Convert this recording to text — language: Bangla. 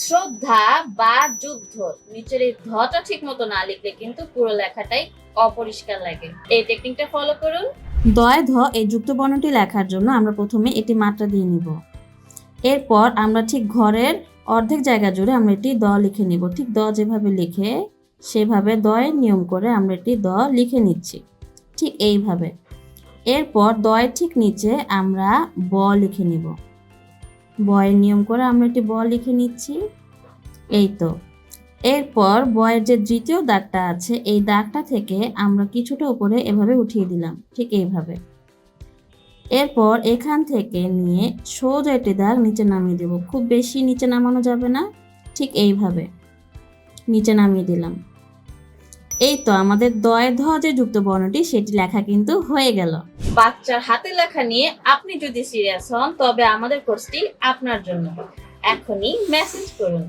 শ্রদ্ধা বা যুদ্ধ, নিচের এই ধটা ঠিক মতো না লিখলে কিন্তু পুরো লেখাটাই অপরিষ্কার লাগে। এই টেকনিকটা ফলো করুন। দয় ধ এই যুক্ত বর্ণটি লেখার জন্য আমরা প্রথমে এটি মাত্রা দিয়ে নিব। এরপর আমরা ঠিক ঘরের অর্ধেক জায়গা জুড়ে আমরা এটি দ লিখে নিব। ঠিক দ যেভাবে লিখে সেভাবে দয়ের নিয়ম করে আমরা এটি দ লিখে নিচ্ছি, ঠিক এইভাবে। এরপর দয়ের ঠিক নিচে আমরা ব লিখে নিব। বয়ের নিয়ম করে আমরা এটি ব লিখে নিচ্ছি, এই তো। এরপর বয়ের যে দ্বিতীয় দাগটা আছে এই দাগটা থেকে আমরা কিছুটা উপরে এভাবে উঠিয়ে দিলাম, ঠিক এইভাবে। এরপর এখান থেকে নিয়ে সোজা একটি দাগ নিচে নামিয়ে দেব। খুব বেশি নিচে নামানো যাবে না, ঠিক এইভাবে নিচে নামিয়ে দিলাম। এই তো আমাদের দয় ধ যে যুক্ত বর্ণটি সেটি লেখা কিন্তু হয়ে গেল। বাচ্চার হাতে লেখা নিয়ে আপনি যদি সিরিয়াস হন তবে আমাদের কোর্সটি আপনার জন্য। এখনই মেসেজ করুন।